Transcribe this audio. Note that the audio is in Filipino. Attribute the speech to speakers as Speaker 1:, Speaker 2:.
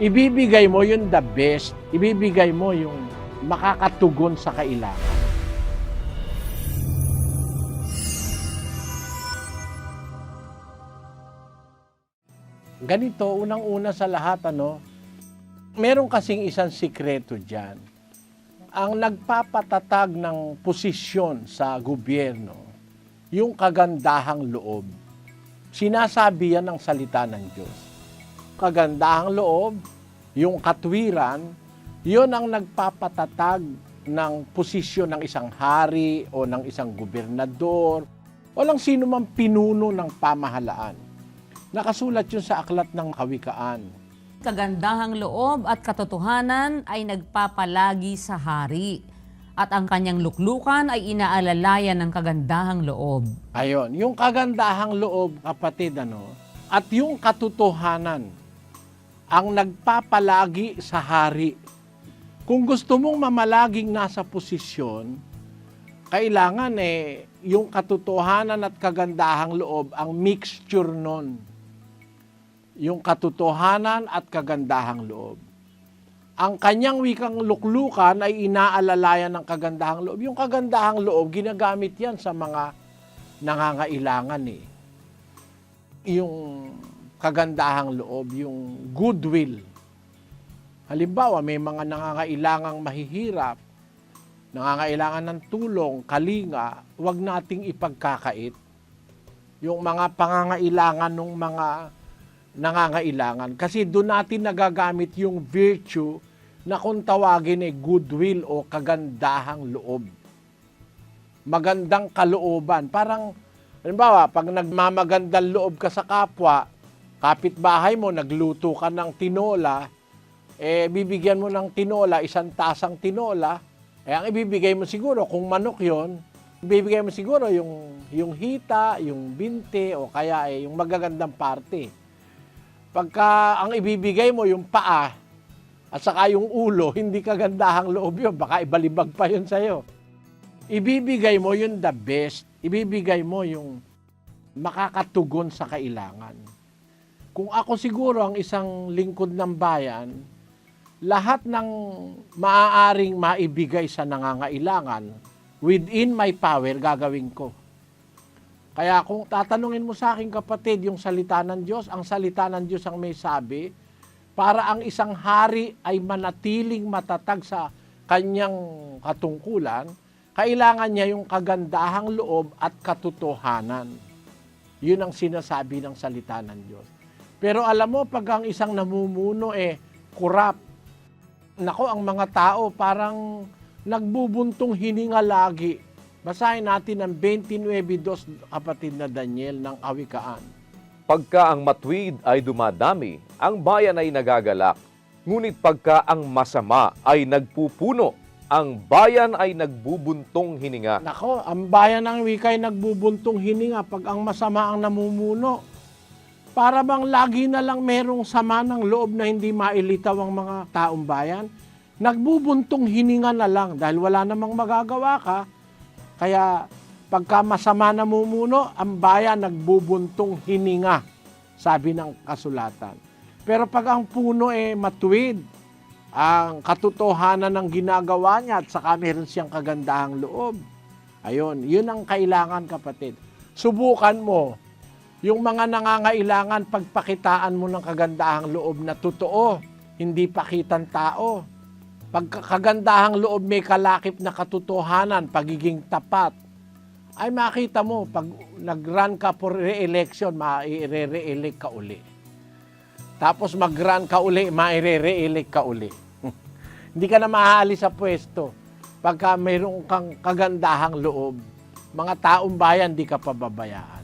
Speaker 1: ibibigay mo yung the best, ibibigay mo yung makakatugon sa kailangan. Ganito, unang-una sa lahat, meron kasing isang sikreto dyan. Ang nagpapatatag ng posisyon sa gobyerno, yung kagandahang loob. Sinasabi yan ng salita ng Diyos. Kagandahang loob, yung katwiran, yun ang nagpapatatag ng posisyon ng isang hari o ng isang gobernador o lang sino mang pinuno ng pamahalaan. Nakasulat yun sa Aklat ng Kawikaan.
Speaker 2: Kagandahang loob at katotohanan ay nagpapalagi sa hari at ang kanyang luklukan ay inaalalayan ng kagandahang loob.
Speaker 1: Ayon, yung kagandahang loob, kapatid, at yung katotohanan ang nagpapalagi sa hari. Kung gusto mong mamalaging nasa posisyon, kailangan yung katotohanan at kagandahang loob ang mixture nun. Yung katotohanan at kagandahang loob. Ang kanyang wikang luklukan ay inaalalayan ng kagandahang loob. Yung kagandahang loob, ginagamit yan sa mga nangangailangan Yung kagandahang loob, yung goodwill. Halimbawa, may mga nangangailangang mahihirap, nangangailangan ng tulong, kalinga, huwag nating ipagkakait. Yung mga pangangailangan ng mga nangangailangan. Kasi doon natin nagagamit yung virtue na kung tawagin goodwill o kagandahang loob. Magandang kalooban. Parang, halimbawa, pag nagmamagandang loob ka sa kapwa, kapitbahay mo, nagluto ka ng tinola, bibigyan mo ng tinola, isang tasang tinola, ang ibibigay mo siguro, kung manok yon, ibibigay mo siguro yung hita, yung binte, o kaya yung magagandang parte. Pagka ang ibibigay mo yung paa at saka yung ulo, hindi kagandahang loob yun. Baka ibalibag pa yun sa'yo. Ibibigay mo yung the best. Ibibigay mo yung makakatugon sa kailangan. Kung ako siguro ang isang lingkod ng bayan, lahat ng maaaring maibigay sa nangangailangan, within my power, gagawin ko. Kaya kung tatanungin mo sa akin, kapatid, yung salita ng Diyos, ang salita ng Diyos ang may sabi, para ang isang hari ay manatiling matatag sa kanyang katungkulan, kailangan niya yung kagandahang loob at katotohanan. Yun ang sinasabi ng salita ng Diyos. Pero alam mo, pag ang isang namumuno corrupt, ang mga tao parang nagbubuntong hininga lagi. Basahin natin ang 29:2, kapatid na Daniel, ng Kawikaan.
Speaker 3: Pagka ang matuwid ay dumadami, ang bayan ay nagagalak. Ngunit pagka ang masama ay nagpupuno, ang bayan ay nagbubuntong hininga.
Speaker 1: Ang bayan ng wika ay nagbubuntong hininga pag ang masama ang namumuno. Para bang lagi na lang merong sama ng loob na hindi mailitaw ang mga taong bayan. Nagbubuntong hininga na lang dahil wala namang magagawa ka. Kaya pagka masama namumuno, ang bayan nagbubuntong hininga, sabi ng kasulatan. Pero pag ang puno matuwid, ang katotohanan ng ginagawa niya at saka meron siyang kagandahang loob. Ayun, yun ang kailangan, kapatid. Subukan mo, yung mga nangangailangan, pagpakitaan mo ng kagandahang loob na totoo, hindi pakitan tao. Pagkakagandahang loob may kalakip na katotohanan, pagiging tapat, ay makita mo, pag nag-run ka for re-election, maire-re-elect ka uli. Tapos mag-run ka uli, maire-re-elect ka uli. Hindi ka na maaalis sa pwesto. Pagka mayroong kang kagandahang loob, mga taong bayan, di ka pababayaan.